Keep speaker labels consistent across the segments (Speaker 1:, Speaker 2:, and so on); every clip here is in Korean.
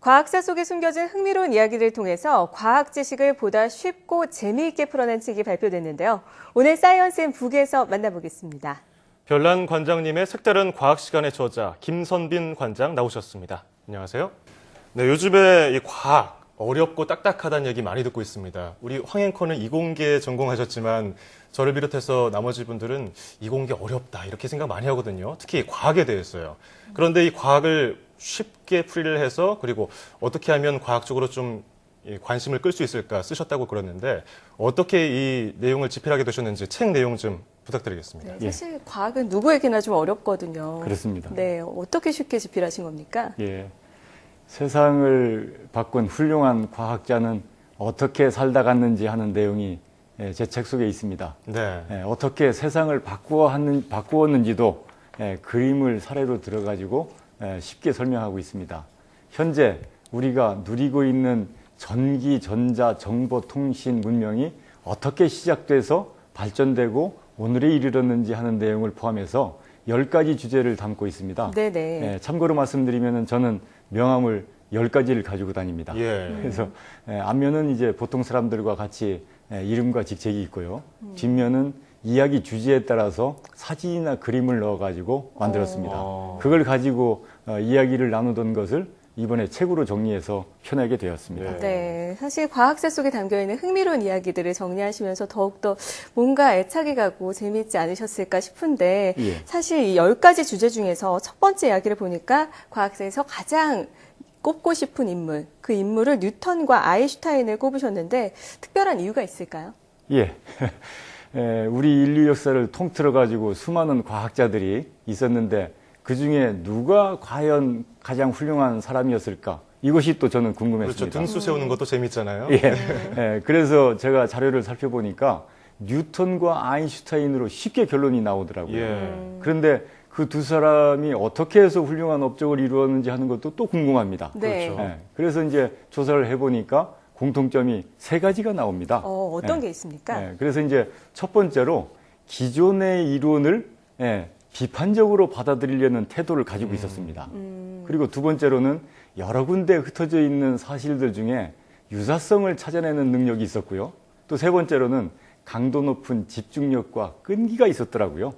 Speaker 1: 과학사 속에 숨겨진 흥미로운 이야기를 통해서 과학 지식을 보다 쉽고 재미있게 풀어낸 책이 발표됐는데요. 오늘 사이언스 앤 북에서 만나보겠습니다.
Speaker 2: 별난 관장님의 색다른 과학 시간의 저자 김선빈 관장 나오셨습니다. 안녕하세요. 네, 요즘에 이 과학 어렵고 딱딱하다는 얘기 많이 듣고 있습니다. 우리 황 앵커는 이공계 전공하셨지만 저를 비롯해서 나머지 분들은 이공계 어렵다 이렇게 생각 많이 하거든요. 특히 과학에 대해서요. 그런데 이 과학을 쉽게 풀이를 해서 그리고 어떻게 하면 과학적으로 좀 관심을 끌 수 있을까 쓰셨다고 그러는데 어떻게 이 내용을 집필하게 되셨는지 책 내용 좀 부탁드리겠습니다.
Speaker 1: 네, 사실 과학은 누구에게나 좀 어렵거든요.
Speaker 3: 그렇습니다.
Speaker 1: 네, 어떻게 쉽게 집필하신 겁니까?
Speaker 3: 예. 세상을 바꾼 훌륭한 과학자는 어떻게 살다 갔는지 하는 내용이 제 책 속에 있습니다.
Speaker 2: 네.
Speaker 3: 어떻게 세상을 바꾸었는지도 그림을 사례로 들어가지고 쉽게 설명하고 있습니다. 현재 우리가 누리고 있는 전기, 전자, 정보, 통신 문명이 어떻게 시작돼서 발전되고 오늘에 이르렀는지 하는 내용을 포함해서 10가지 주제를 담고 있습니다.
Speaker 1: 네네.
Speaker 3: 참고로 말씀드리면 저는 명함을 10가지를 가지고 다닙니다.
Speaker 2: 예.
Speaker 3: 그래서 앞면은 이제 보통 사람들과 같이 이름과 직책이 있고요. 뒷면은 이야기 주제에 따라서 사진이나 그림을 넣어가지고 만들었습니다. 그걸 가지고 이야기를 나누던 것을 이번에 책으로 정리해서 펴내게 되었습니다.
Speaker 2: 예.
Speaker 1: 네, 사실 과학사 속에 담겨있는 흥미로운 이야기들을 정리하시면서 더욱더 뭔가 애착이 가고 재미있지 않으셨을까 싶은데
Speaker 3: 예.
Speaker 1: 사실 이 10가지 주제 중에서 첫 번째 이야기를 보니까 과학사에서 가장 꼽고 싶은 인물, 그 인물을 뉴턴과 아인슈타인을 꼽으셨는데 특별한 이유가 있을까요?
Speaker 3: 예. 우리 인류 역사를 통틀어가지고 수많은 과학자들이 있었는데 그 중에 누가 과연 가장 훌륭한 사람이었을까? 이것이 또 저는 궁금했습니다.
Speaker 2: 그렇죠. 등수 세우는 것도 재밌잖아요.
Speaker 3: 예. 그래서 제가 자료를 살펴보니까 뉴턴과 아인슈타인으로 쉽게 결론이 나오더라고요.
Speaker 2: 예.
Speaker 3: 그런데 그 두 사람이 어떻게 해서 훌륭한 업적을 이루었는지 하는 것도 또 궁금합니다.
Speaker 1: 네.
Speaker 2: 그렇죠.
Speaker 3: 그래서 이제 조사를 해보니까 공통점이 3가지가 나옵니다.
Speaker 1: 어떤 게 있습니까?
Speaker 3: 그래서 이제 첫 번째로 기존의 이론을 비판적으로 받아들이려는 태도를 가지고 있었습니다. 그리고 두 번째로는 여러 군데 흩어져 있는 사실들 중에 유사성을 찾아내는 능력이 있었고요. 또 세 번째로는 강도 높은 집중력과 끈기가 있었더라고요.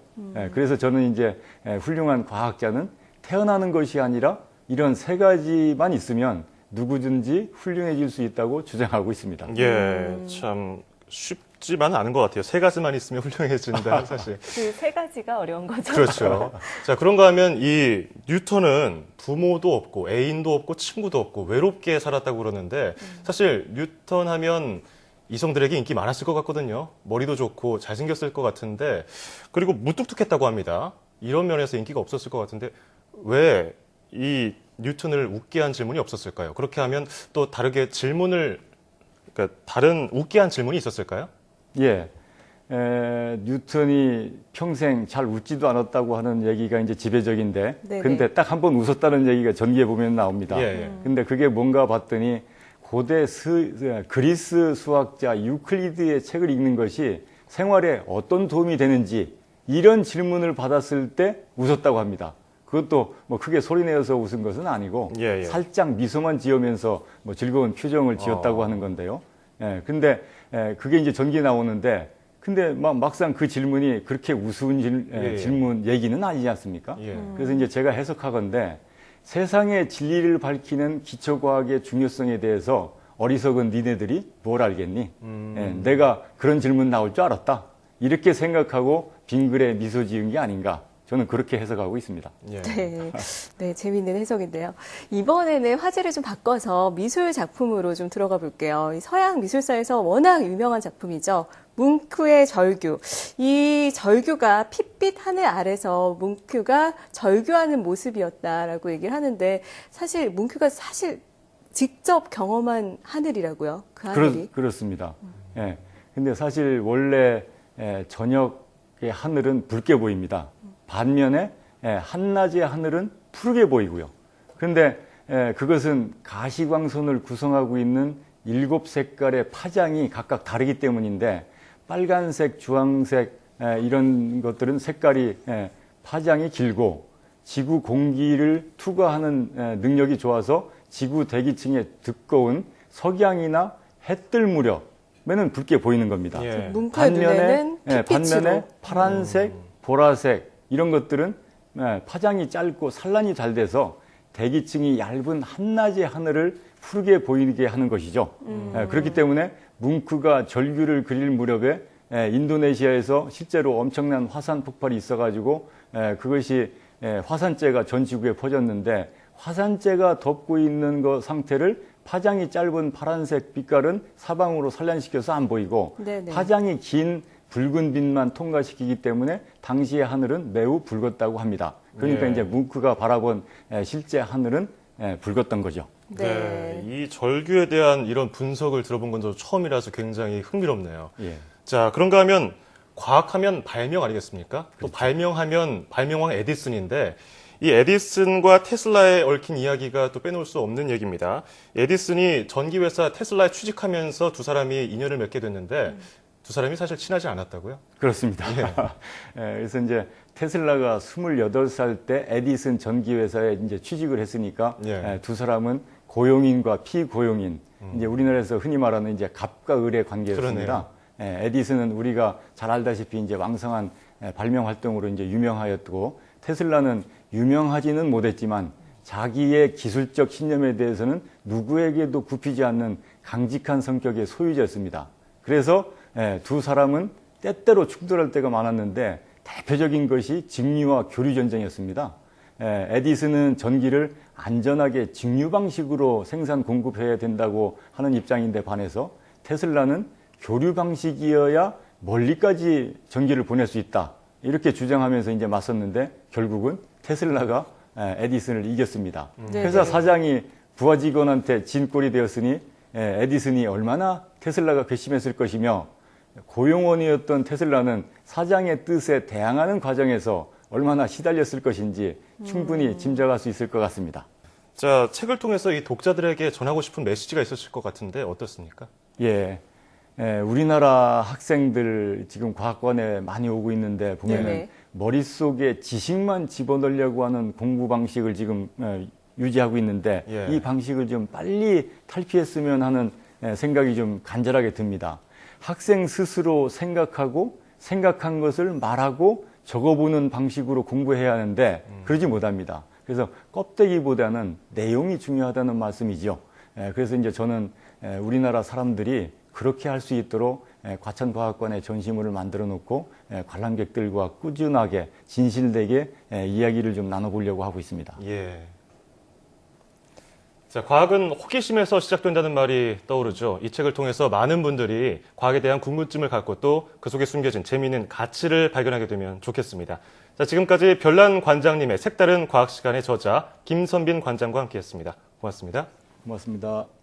Speaker 3: 그래서 저는 이제 훌륭한 과학자는 태어나는 것이 아니라 이런 3가지만 있으면 누구든지 훌륭해질 수 있다고 주장하고 있습니다.
Speaker 2: 예, 참 쉽지만은 않은 것 같아요. 3가지만 있으면 훌륭해진다, 사실.
Speaker 1: 그 3가지가 어려운 거죠.
Speaker 2: 그렇죠. 자, 그런가 하면 이 뉴턴은 부모도 없고 애인도 없고 친구도 없고 외롭게 살았다고 그러는데 사실 뉴턴 하면 이성들에게 인기 많았을 것 같거든요. 머리도 좋고 잘생겼을 것 같은데 그리고 무뚝뚝했다고 합니다. 이런 면에서 인기가 없었을 것 같은데 왜 이 뉴턴을 웃게 한 질문이 없었을까요? 그렇게 하면 또 다르게 그러니까 다른 웃게 한 질문이 있었을까요?
Speaker 3: 예. 뉴턴이 평생 잘 웃지도 않았다고 하는 얘기가 이제 지배적인데,
Speaker 1: 네네.
Speaker 3: 근데 딱 한 번 웃었다는 얘기가 전기에 보면 나옵니다.
Speaker 2: 예.
Speaker 3: 근데 그게 뭔가 봤더니 고대 그리스 수학자 유클리드의 책을 읽는 것이 생활에 어떤 도움이 되는지 이런 질문을 받았을 때 웃었다고 합니다. 그것도 뭐 크게 소리내어서 웃은 것은 아니고
Speaker 2: 예.
Speaker 3: 살짝 미소만 지으면서 뭐 즐거운 표정을 지었다고 하는 건데요. 근데 그게 이제 전기에 나오는데 근데 막상 그 질문이 그렇게 우스운 질문 얘기는 아니지 않습니까?
Speaker 2: 예.
Speaker 3: 그래서 이제 제가 해석하건대 세상의 진리를 밝히는 기초과학의 중요성에 대해서 어리석은 니네들이 뭘 알겠니? 내가 그런 질문 나올 줄 알았다. 이렇게 생각하고 빙글에 미소 지은 게 아닌가. 저는 그렇게 해석하고 있습니다.
Speaker 2: 예.
Speaker 1: 네, 재미있는 해석인데요. 이번에는 화제를 좀 바꿔서 미술 작품으로 좀 들어가 볼게요. 이 서양 미술사에서 워낙 유명한 작품이죠. 뭉크의 절규. 이 절규가 핏빛 하늘 아래서 뭉크가 절규하는 모습이었다라고 얘기를 하는데 사실 뭉크가 직접 경험한 하늘이라고요. 그 하늘이.
Speaker 3: 그렇습니다. 근데 사실 원래 저녁의 하늘은 붉게 보입니다. 반면에 한낮의 하늘은 푸르게 보이고요. 그런데 그것은 가시광선을 구성하고 있는 7색깔의 파장이 각각 다르기 때문인데 빨간색, 주황색 이런 것들은 색깔이 파장이 길고 지구 공기를 투과하는 능력이 좋아서 지구 대기층에 두꺼운 석양이나 해뜰 무렵에는 붉게 보이는 겁니다.
Speaker 2: 예.
Speaker 1: 뭉크의 눈에는 핏빛으로.
Speaker 3: 반면에 파란색, 보라색 이런 것들은 파장이 짧고 산란이 잘 돼서 대기층이 얇은 한낮의 하늘을 푸르게 보이게 하는 것이죠. 그렇기 때문에 뭉크가 절규를 그릴 무렵에 인도네시아에서 실제로 엄청난 화산 폭발이 있어가지고 그것이 화산재가 전 지구에 퍼졌는데 화산재가 덮고 있는 그 상태를 파장이 짧은 파란색 빛깔은 사방으로 산란시켜서 안 보이고
Speaker 1: 네네.
Speaker 3: 파장이 긴 붉은 빛만 통과시키기 때문에 당시의 하늘은 매우 붉었다고 합니다. 그러니까
Speaker 2: 네.
Speaker 3: 이제 뭉크가 바라본 실제 하늘은 붉었던 거죠.
Speaker 2: 네. 이 절규에 대한 이런 분석을 들어본 건 저 처음이라서 굉장히 흥미롭네요.
Speaker 3: 예.
Speaker 2: 자, 그런가 하면 과학하면 발명 아니겠습니까? 또 발명하면 발명왕 에디슨인데 이 에디슨과 테슬라에 얽힌 이야기가 또 빼놓을 수 없는 얘기입니다. 에디슨이 전기회사 테슬라에 취직하면서 두 사람이 인연을 맺게 됐는데 두 사람이 사실 친하지 않았다고요?
Speaker 3: 그렇습니다. 그래서 이제 테슬라가 28살 때 에디슨 전기회사에 이제 취직을 했으니까
Speaker 2: 예.
Speaker 3: 두 사람은 고용인과 피고용인, 이제 우리나라에서 흔히 말하는 이제 갑과 을의 관계였습니다. 에디슨은 우리가 잘 알다시피 이제 왕성한 발명 활동으로 이제 유명하였고 테슬라는 유명하지는 못했지만 자기의 기술적 신념에 대해서는 누구에게도 굽히지 않는 강직한 성격의 소유자였습니다. 그래서 두 사람은 때때로 충돌할 때가 많았는데 대표적인 것이 직류와 교류 전쟁이었습니다. 에디슨은 전기를 안전하게 직류 방식으로 생산 공급해야 된다고 하는 입장인데 반해서 테슬라는 교류 방식이어야 멀리까지 전기를 보낼 수 있다. 이렇게 주장하면서 이제 맞섰는데 결국은 테슬라가 에디슨을 이겼습니다. 회사 사장이 부하 직원한테 진 꼴이 되었으니 에디슨이 얼마나 테슬라가 괘씸했을 것이며 고용원이었던 테슬라는 사장의 뜻에 대항하는 과정에서 얼마나 시달렸을 것인지 충분히 짐작할 수 있을 것 같습니다.
Speaker 2: 자, 책을 통해서 이 독자들에게 전하고 싶은 메시지가 있었을 것 같은데 어떻습니까?
Speaker 3: 예. 우리나라 학생들 지금 과학관에 많이 오고 있는데 보면은
Speaker 1: 네네.
Speaker 3: 머릿속에 지식만 집어넣으려고 하는 공부 방식을 지금 유지하고 있는데
Speaker 2: 예.
Speaker 3: 이 방식을 좀 빨리 탈피했으면 하는 생각이 좀 간절하게 듭니다. 학생 스스로 생각하고 생각한 것을 말하고 적어보는 방식으로 공부해야 하는데 그러지 못합니다. 그래서 껍데기보다는 내용이 중요하다는 말씀이죠. 그래서 이제 저는 우리나라 사람들이 그렇게 할 수 있도록 과천과학관에 전시물을 만들어 놓고 관람객들과 꾸준하게 진실되게 이야기를 좀 나눠보려고 하고 있습니다.
Speaker 2: 예. 자, 과학은 호기심에서 시작된다는 말이 떠오르죠. 이 책을 통해서 많은 분들이 과학에 대한 궁금증을 갖고 또 그 속에 숨겨진 재미있는 가치를 발견하게 되면 좋겠습니다. 자, 지금까지 별난 관장님의 색다른 과학 시간의 저자 김선빈 관장과 함께했습니다. 고맙습니다.
Speaker 3: 고맙습니다.